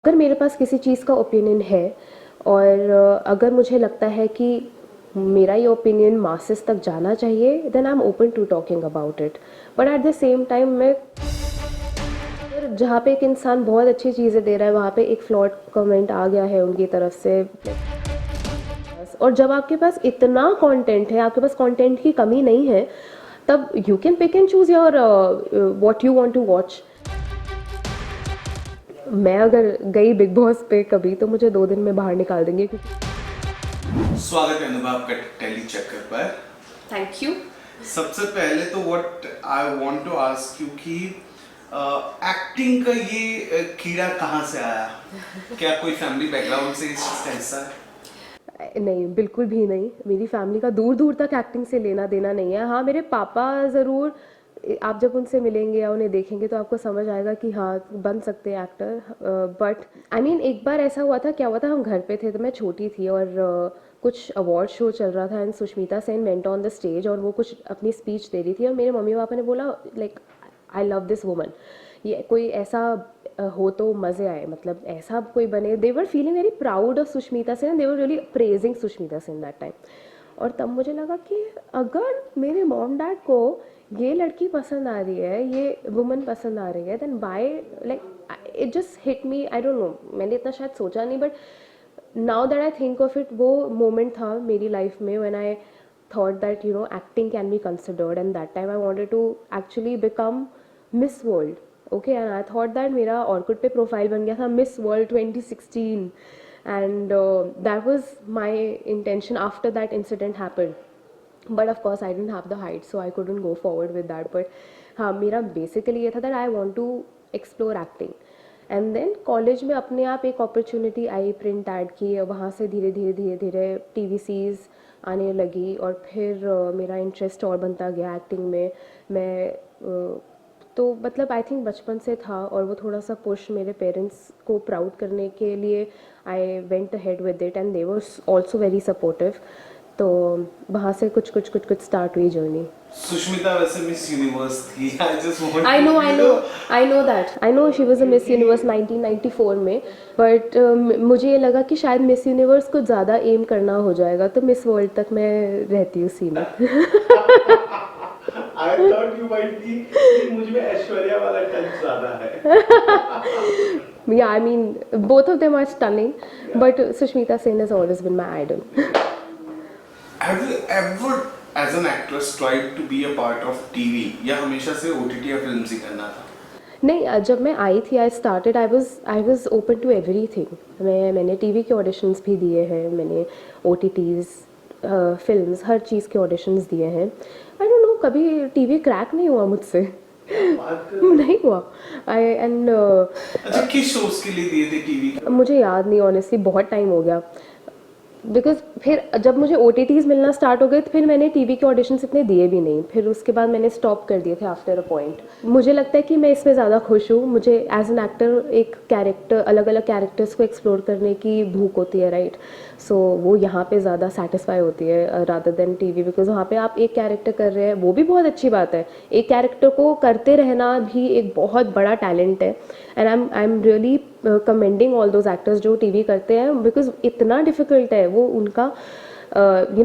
अगर मेरे पास किसी चीज़ का ओपिनियन है और अगर मुझे लगता है कि मेरा ये ओपिनियन मासेस तक जाना चाहिए, then I am open to talking about it. But at the same time मैं जहाँ पे एक इंसान बहुत अच्छी चीज़ें दे रहा है, वहाँ पे एक फ्लॉट कमेंट आ गया है उनकी तरफ से। और जब आपके पास इतना कंटेंट है, आपके पास कंटेंट की कमी नहीं है, तब you can pick and choose your what you want to watch. मैं अगर गई बिग बॉस पे कभी, तो मुझे 2 दिन में बाहर निकाल देंगे क्योंकि स्वागत है अनुभव का टेली चक्कर पर। Thank you. सबसे पहले तो what I want to ask you कि एक्टिंग का ये कीड़ा कहाँ से आया? क्या कोई फैमिली बैकग्राउंड से इस चीज का हिस्सा है? नहीं, बिल्कुल भी नहीं। मेरी फैमिली का दूर दूर तक एक्टिंग से लेना देना नहीं है। हाँ, मेरे पापा ज़रूर, आप जब उनसे मिलेंगे या उन्हें देखेंगे तो आपको समझ आएगा कि हाँ, बन सकते हैं एक्टर। बट आई मीन एक बार ऐसा हुआ था, क्या हुआ था, हम घर पे थे तो मैं छोटी थी और कुछ अवार्ड शो चल रहा था and Sushmita Sen went on the stage और वो कुछ अपनी स्पीच दे रही थी और मेरे मम्मी पापा ने बोला like I love this woman, ये कोई ऐसा हो तो मज़े आए, मतलब ऐसा कोई बने। They were feeling very proud of Sushmita Sen, they were really praising Sushmita Sen that time. और तब मुझे लगा कि अगर मेरे मॉम डैड को ये लड़की पसंद आ रही है, ये वुमन पसंद आ रही है, then by like it just hit me. I don't know, मैंने इतना शायद सोचा नहीं, but now that I think of it, वो मोमेंट था मेरी लाइफ में when I thought that acting can be considered, and that time I wanted to actually become Miss World. Okay, and I thought that मेरा Orkut पे profile बन गया था Miss World 2016, and that was my intention after that incident happened. But of course I didn't have the height, so I couldn't go forward with that. But हाँ, मेरा basically ये था that I want to explore acting. And then college में अपने आप एक opportunity आई print add की, वहाँ से धीरे धीरे धीरे धीरे टीवीसीज आने लगी और फिर मेरा इंटरेस्ट और बनता गया एक्टिंग में। मैं तो मतलब आई थिंक बचपन से था और वो थोड़ा सा पुश मेरे पेरेंट्स को प्राउड करने के लिए I went ahead with it and they were also very supportive. तो वहाँ से कुछ स्टार्ट हुई जर्नी। सुष्मिता वैसे मिस यूनिवर्स थी। I just want I know that. I know she was a Miss Universe 1994 में, बट मुझे ये लगा कि शायद मिस यूनिवर्स को ज़्यादा एम करना हो जाएगा, तो मिस वर्ल्ड तक मैं रहती हूँ सीमित। I thought you might be कि मुझ में ऐश्वर्या वाला टच ज्यादा है। Yeah, I mean, both of them are stunning, but Sushmita Sen has always been my idol. Have you ever as an actress tried to be a part of TV या हमेशा से OTT या films ही करना था? नहीं, जब मैं आई थी, I was open to everything. मैंने टीवी के ऑडिशंस भी दिए हैं, मैंने OTTs, फिल्म्स, हर चीज़ के ऑडिशंस दिए हैं। आई डोंट नो, कभी टीवी क्रैक नहीं हुआ मुझसे। नहीं हुआ। आई एंड अच्छा, किस शोज के लिए दिए थे टीवी के? मुझे याद नहीं, ऑनेस्टली बहुत टाइम हो गया। बिकॉज फिर जब मुझे OTTs मिलना स्टार्ट हो गए तो फिर मैंने टीवी के ऑडिशंस इतने दिए भी नहीं, फिर उसके बाद मैंने स्टॉप कर दिए थे आफ्टर अ पॉइंट। मुझे लगता है कि मैं इसमें ज़्यादा खुश हूँ। मुझे एज एन एक्टर एक कैरेक्टर, अलग अलग कैरेक्टर्स को एक्सप्लोर करने की भूख होती है, राइट। सो वो यहाँ पे ज़्यादा सेटिस्फाई होती है रादर देन टीवी, बिकॉज वहाँ पे आप एक कैरेक्टर कर रहे हैं, वो भी बहुत अच्छी बात है। एक कैरेक्टर को करते रहना भी एक बहुत बड़ा टैलेंट है, and I am really commending all those actors जो टीवी करते हैं, बिकॉज इतना डिफिकल्ट है वो उनका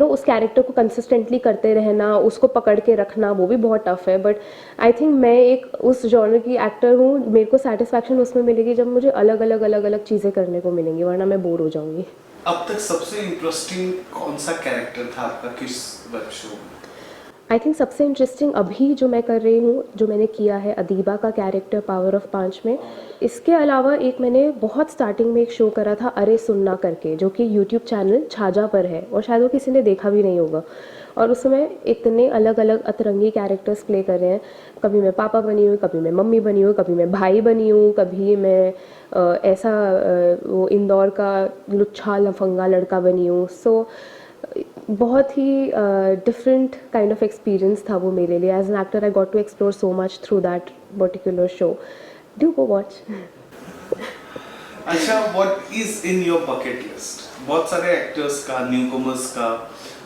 उस कैरेक्टर को कंसिस्टेंटली करते रहना, उसको पकड़ के रखना, वो भी बहुत टफ है। बट आई थिंक मैं एक उस जॉनर की एक्टर हूँ, मेरे को सेटिस्फैक्शन उसमें मिलेगी जब मुझे अलग अलग चीज़ें करने को मिलेंगी, वरना मैं बोर हो जाऊँगी। अब तक सबसे इंटरेस्टिंग कौन सा कैरेक्टर था आपका किस वेब शो में? आई थिंक सबसे इंटरेस्टिंग अभी जो मैं कर रही हूँ, जो मैंने किया है, अदीबा का कैरेक्टर पावर ऑफ 5 में। इसके अलावा एक मैंने बहुत स्टार्टिंग में एक शो करा था अरे सुनना करके, जो कि यूट्यूब चैनल छाजा पर है और शायद वो किसी ने देखा भी नहीं होगा। और उसमें इतने अलग अलग अतरंगी कैरेक्टर्स प्ले कर रहे हैं। कभी मैं पापा बनी हूँ, कभी मैं मम्मी बनी हूँ, कभी मैं भाई बनी हूँ, कभी मैं वो इंदौर का लुच्छा लफंगा लड़का बनी हूँ। सो बहुत ही डिफरेंट काइंड ऑफ एक्सपीरियंस था वो मेरे लिए। As an actor I got to explore so much through that particular show. Do go watch. अच्छा, what is in your bucket list? बहुत सारे एक्टर्स का, न्यूकमर्स का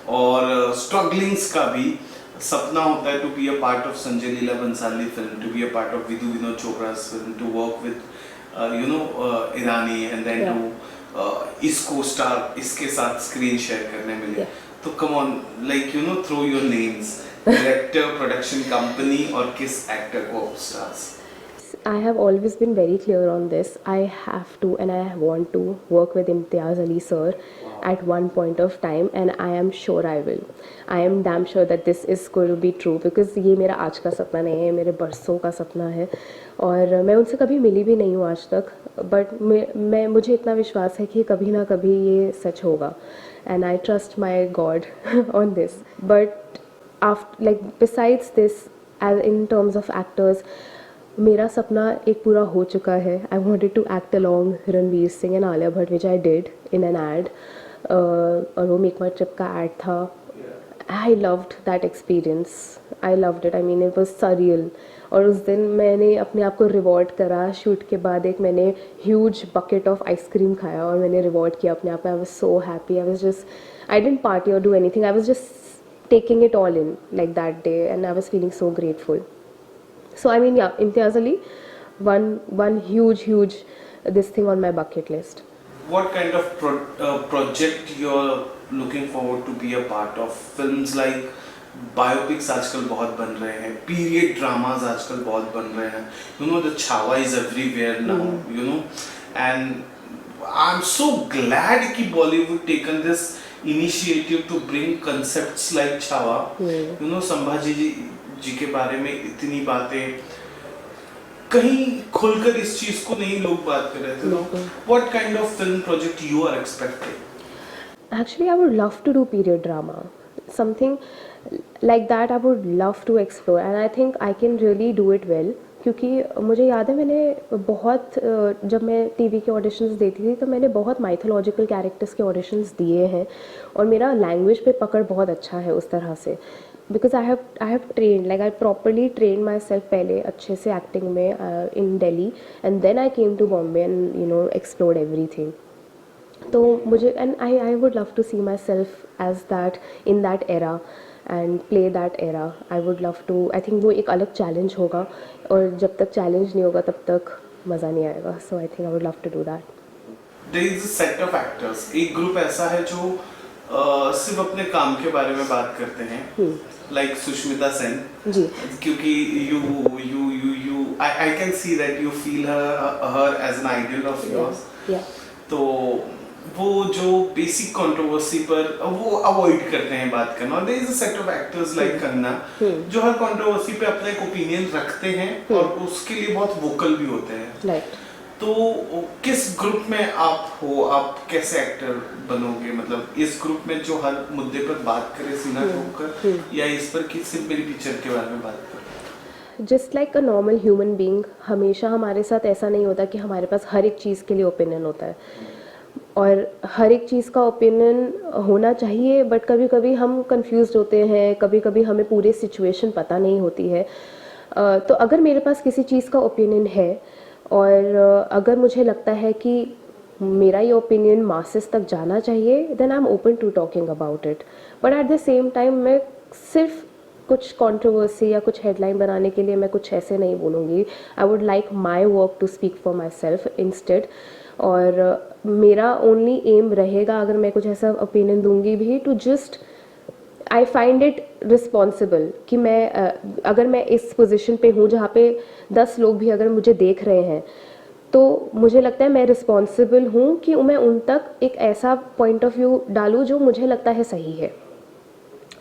और स्ट्रगलिंग्स का भी सपना होता है to be a part of Sanjay Leela Bhansali film, to be a part of Vidhu Vinod Chopra film, to work with Irani and then Yeah. To इसको स्टार इसके साथ स्क्रीन शेयर करने मिले, Yeah. तो come on like throw your names, director, production company और किस actor को stars. I have always been very clear on this. I have to and I want to work with Imtiaz Ali sir at one point of time, and I am sure I will. I am damn sure that this is going to be true because ये मेरा आज का सपना नहीं है, मेरे बरसों का सपना है और मैं उनसे कभी मिली भी नहीं हूँ आज तक, बट मैं मुझे इतना विश्वास है कि कभी ना कभी ये सच होगा, and I trust my God on this. But after, like besides this, as in terms of actors, मेरा सपना एक पूरा हो चुका है. I wanted to act along Ranveer Singh and Alia Bhatt which I did in an ad, और वो मेक माई ट्रिप का एड था. I loved that experience, I loved it. I mean it was surreal. और उस दिन मैंने अपने आप को रिवॉर्ड करा. शूट के बाद एक मैंने ह्यूज बकेट ऑफ आइसक्रीम खाया और मैंने रिवॉर्ड किया अपने आप. I was so happy. I was just, I didn't party or do anything. I was just taking it all in like that day and I was feeling so grateful. So I mean, yeah, Imtiaz Ali, one huge this thing on my bucket list. What kind of project you're looking forward to be a part of? Films like biopics आजकल बहुत बन रहे हैं, period dramas आजकल बहुत बन रहे हैं. The Chhawa is everywhere now. And I'm so glad कि Bollywood taken this initiative to bring concepts like Chhawa. Sambhaji जी के बारे में इतनी बातें, कहीं खुलकर इस चीज को नहीं लोग बात कर रहे थे. What kind of film project you are expecting? Actually, I would love to do period drama. Something like that I would love to explore, and I think I can really do it well. क्योंकि मुझे याद है मैंने बहुत जब मैं TV के auditions देती थी तो मैंने बहुत माइथोलॉजिकल कैरेक्टर्स के ऑडिशंस दिए हैं और मेरा लैंग्वेज पे पकड़ बहुत अच्छा है उस तरह से. Because I have train, like I properly train myself पहले अच्छे से एक्टिंग में in Delhi, and then I came to Bombay and explored everything. तो मुझे and I would love to see myself as that in that era and play that era. I would love to, I think वो एक अलग challenge होगा और जब तक challenge नहीं होगा तब तक मज़ा नहीं आएगा. So I think I would love to do that. There is a set of actors. एक ग्रुप ऐसा है जो सिर्फ अपने काम के बारे में बात करते हैं, लाइक सुष्मिता सेन जी, क्योंकि you I can see that you feel her as an ideal of yours. तो वो जो बेसिक कंट्रोवर्सी पर वो अवॉइड करते हैं बात करना. और there is a set of actors like Kangana जो हर कंट्रोवर्सी पे अपना एक ओपिनियन रखते हैं और उसके लिए बहुत वोकल भी होते हैं. राइट. तो किस ग्रुप में आप हो, आप कैसे एक्टर बनोगे? मतलब इस ग्रुप में जो हर मुद्दे पर बात करे सीना ठोककर, या इस पर कि सिर्फ मेरी पिक्चर के बारे में बात करे? Just like a normal human being, हमेशा हमारे साथ ऐसा नहीं होता कि हमारे पास हर एक चीज़ के लिए ओपिनियन होता है और हर एक चीज़ का ओपिनियन होना चाहिए, बट कभी कभी हम कंफ्यूज होते हैं, कभी कभी हमें पूरी सिचुएशन पता नहीं होती है. तो अगर मेरे पास किसी चीज़ का ओपिनियन है और अगर मुझे लगता है कि मेरा ये ओपिनियन मासेस तक जाना चाहिए, then I am open to talking about it. But at the same time मैं सिर्फ कुछ कंट्रोवर्सी या कुछ हेडलाइन बनाने के लिए मैं कुछ ऐसे नहीं बोलूँगी. I would like my work to speak for myself instead. और मेरा ओनली एम रहेगा अगर मैं कुछ ऐसा ओपिनियन दूंगी भी, to just I find it responsible कि मैं अगर मैं इस पोजीशन पे हूँ जहाँ पे 10 लोग भी अगर मुझे देख रहे हैं तो मुझे लगता है मैं रिस्पॉन्सिबल हूँ कि मैं उन तक एक ऐसा पॉइंट ऑफ व्यू डालूँ जो मुझे लगता है सही है.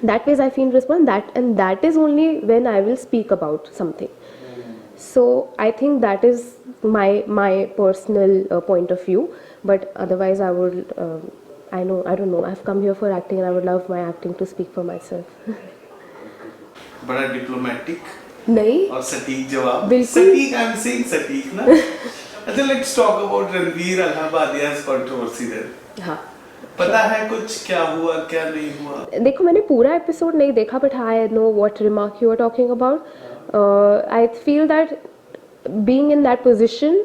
That ways I feel responsible, and that is only when I will speak about something. So I think that is my personal point of view. But otherwise, I would I don't know. I've come here for acting, and I would love my acting to speak for myself. बड़ा diplomatic नहीं और सटीक जवाब. बिल्कुल. सटीक, I am saying सटीक ना. अच्छा, let's talk about Ranveer Allahbadia's controversy then. हाँ. पता है कुछ क्या हुआ क्या नहीं हुआ? देखो मैंने पूरा एपिसोड नहीं देखा, but I know what remark you are talking about. I feel that being in that position,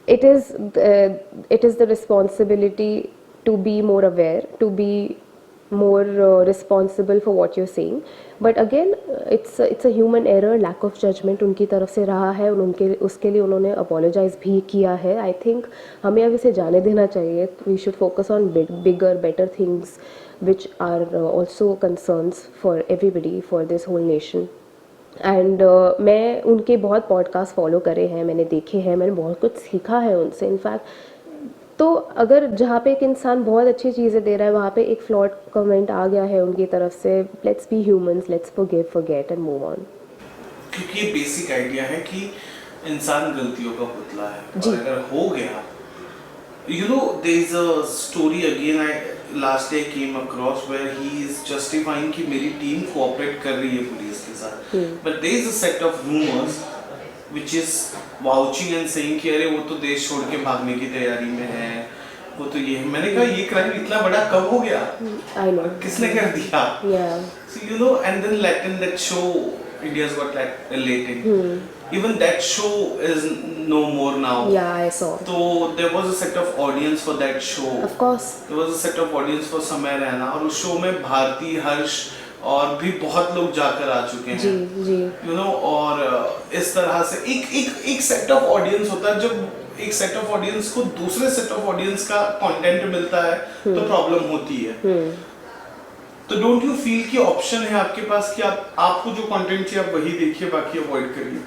it is the responsibility to be more aware, to be more responsible for what you're saying. But again, it's a human error, lack of judgment उनकी तरफ से रहा है, और उनके उसके लिए उन्होंने apologize भी किया है. I think हमें अब इसे जाने देना चाहिए. We should focus on bigger, better things which are also concerns for everybody, for this whole nation. And मैं उनके बहुत पॉडकास्ट फॉलो करे हैं, मैंने देखे हैं, मैंने बहुत कुछ सीखा है उनसे. इनफैक्ट तो अगर जहाँ पे एक इंसान बहुत अच्छी चीज़ें दे रहा है, वहाँ पे एक फ्लॉट कमेंट आ गया है उनकी तरफ से, let's be humans, let's forgive, forget and move on. क्योंकि ये बेसिक आइडिया है कि इंसान गलतियों का पुतला है, और अगर हो गया, you know, there is a story again last day I came across where he is justifying कि मेरी टीम कोऑपरेट कर रही है पुलिस के साथ, but there is a set of rumors which is vouching and saying कि अरे वो तो देश छोड़ के भागने की तैयारी में है, वो तो ये. मैंने कहा ये क्राइम इतना बड़ा कब हो गया, I know. किसने कर दिया? Yeah. So you know, and then Latin, that show India's Got Latin, even that show is no more now. Yeah, I saw. So there was a set of audience for that show. Of course. There was a set of audience for समय रहना, और उस show में भारती, हर्ष और भी बहुत लोग जाकर आ चुके हैं. जी जी. You know, और इस तरह से एक सेट ऑफ ऑडियंस होता है. जब एक सेट ऑफ ऑडियंस को दूसरे सेट ऑफ ऑडियंस का कंटेंट मिलता है तो प्रॉब्लम होती है. तो डोंट यू फील कि ऑप्शन है आपके पास कि आपको जो कंटेंट चाहिए आप वही देखिए, बाकी अवॉइड करिए?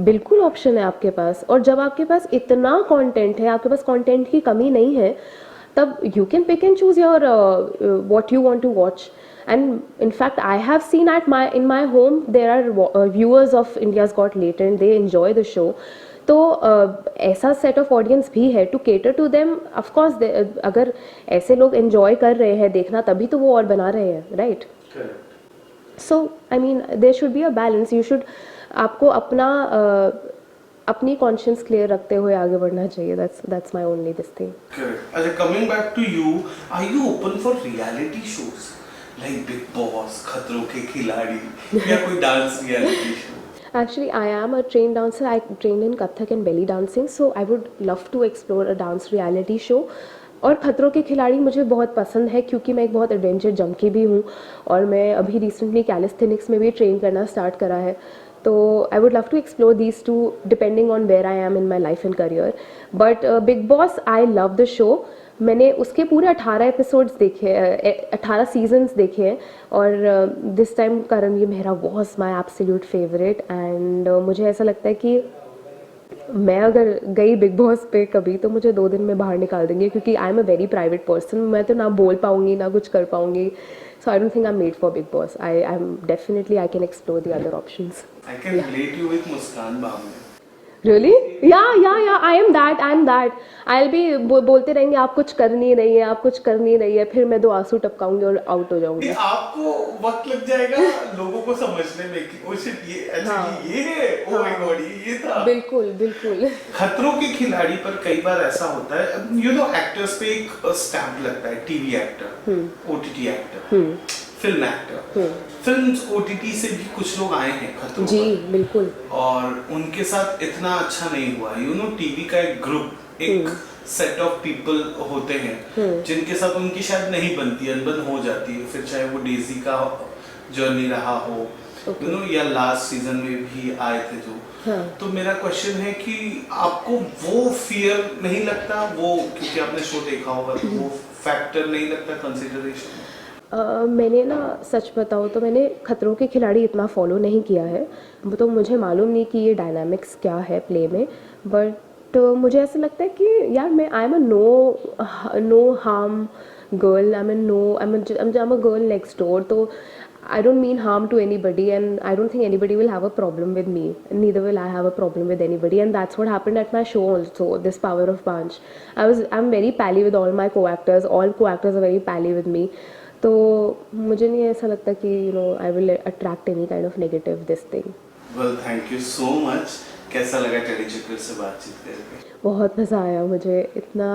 बिल्कुल ऑप्शन है आपके पास, और जब आपके पास इतना कंटेंट है, आपके पास कंटेंट की कमी नहीं है, तब you can pick and choose your what you want to watch. And in fact, I have seen in my home there are viewers of India's Got Latent. They enjoy the show. तो ऐसा set of audience भी है to cater to them. Of course अगर ऐसे लोग enjoy कर रहे हैं देखना, तभी तो वो और बना रहे हैं, right? So I mean there should be a balance. You should, आपको अपनी कॉन्शियस क्लियर रखते हुए आगे बढ़ना चाहिए. That's my only this thing. Correct. अच्छा, coming back to you, are you open for reality shows like Bigg Boss, Khatron Ke Khiladi, या कोई dance reality show? Actually, I am a trained dancer. I trained in Kathak and belly dancing, so I would love to explore a dance reality show. और खतरों के खिलाड़ी मुझे बहुत पसंद है क्योंकि मैं एक बहुत एडवेंचर जंकी भी हूँ, और मैं अभी रिसेंटली कैलिस्थेनिक्स में भी ट्रेन करना स्टार्ट करा है. तो I would love to explore these two depending on where I am in my life and career. But Bigg Boss, I love the show. मैंने उसके पूरे 18 एपिसोड्स देखे, 18 सीजन्स देखे हैं, और this time Karanveer Mehra was my absolute favourite. And मुझे ऐसा लगता है कि मैं अगर गई बिग बॉस पे कभी, तो मुझे 2 दिन में बाहर निकाल देंगे, क्योंकि आई am a very private person. मैं तो ना बोल पाऊँगी ना कुछ कर पाऊँगी. So I don't think I'm made for Big Boss. I'm definitely, I can explore the other options. I can relate you with Muskan Bhamne. Really? Yeah. I am that. I'll be बोलते रहेंगे आप कुछ कर नहीं रही है, आप कुछ कर नहीं रही है, फिर मैं 2 आंसू टपकाऊंगी और आउट हो जाऊंगी. आपको वक्त लग जाएगा लोगों को समझने में कि ओ शिट, ये एक्चुअली ये है, ओ माय गॉड, ये था. बिल्कुल. खतरों के खिलाड़ी पर कई बार ऐसा होता है, यू नो, एक्टर्स पे एक स्टैम्प लगता है. TV actor, OTT actor, film actor. Films, OTT से भी कुछ लोग आए हैं खतरों जी पर. बिल्कुल. और उनके साथ इतना अच्छा नहीं हुआ. यू नो, टीवी का एक ग्रुप, एक सेट ऑफ पीपल होते हैं जिनके साथ उनकी शायद नहीं बनती, अनबन हो जाती है. फिर चाहे वो डेजी का जर्नी रहा हो, यू नो, या लास्ट सीजन में भी आए थे जो. तो मेरा क्वेश्चन है कि आपको वो फियर नहीं लगता, वो क्योंकि आपने शो देखा होगा, तो वो फैक्टर नहीं लगता कंसिडरेशन? मैंने ना, सच बताऊँ तो मैंने खतरों के खिलाड़ी इतना फॉलो नहीं किया है, तो मुझे मालूम नहीं कि ये डायनामिक्स क्या है प्ले में. बट मुझे ऐसा लगता है कि यार I am a no harm girl. I am a girl next door. तो I don't mean harm to anybody, and I don't think anybody will have a problem with me. Neither will I have a problem with anybody, and that's what happened at my show also. This Power of Panch. I'm very pally with all my co-actors. All co-actors are very pally with me. तो मुझे नहीं ऐसा लगता कि I will attract any kind of negative this thing. Well, thank you so much. कैसा लगा टेलीचक्र से बातचीत करके? बहुत मज़ा आया मुझे. इतना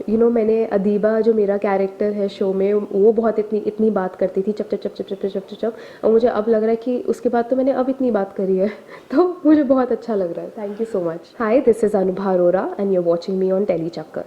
मैंने अदीबा, जो मेरा कैरेक्टर है शो में, वो बहुत इतनी बात करती थी, चप, और मुझे अब लग रहा है कि उसके बाद तो मैंने अब इतनी बात करी है, तो मुझे बहुत अच्छा लग रहा है. Thank you so much. Hi, this is Anubha Arora and you are watching me on Tellychakkar.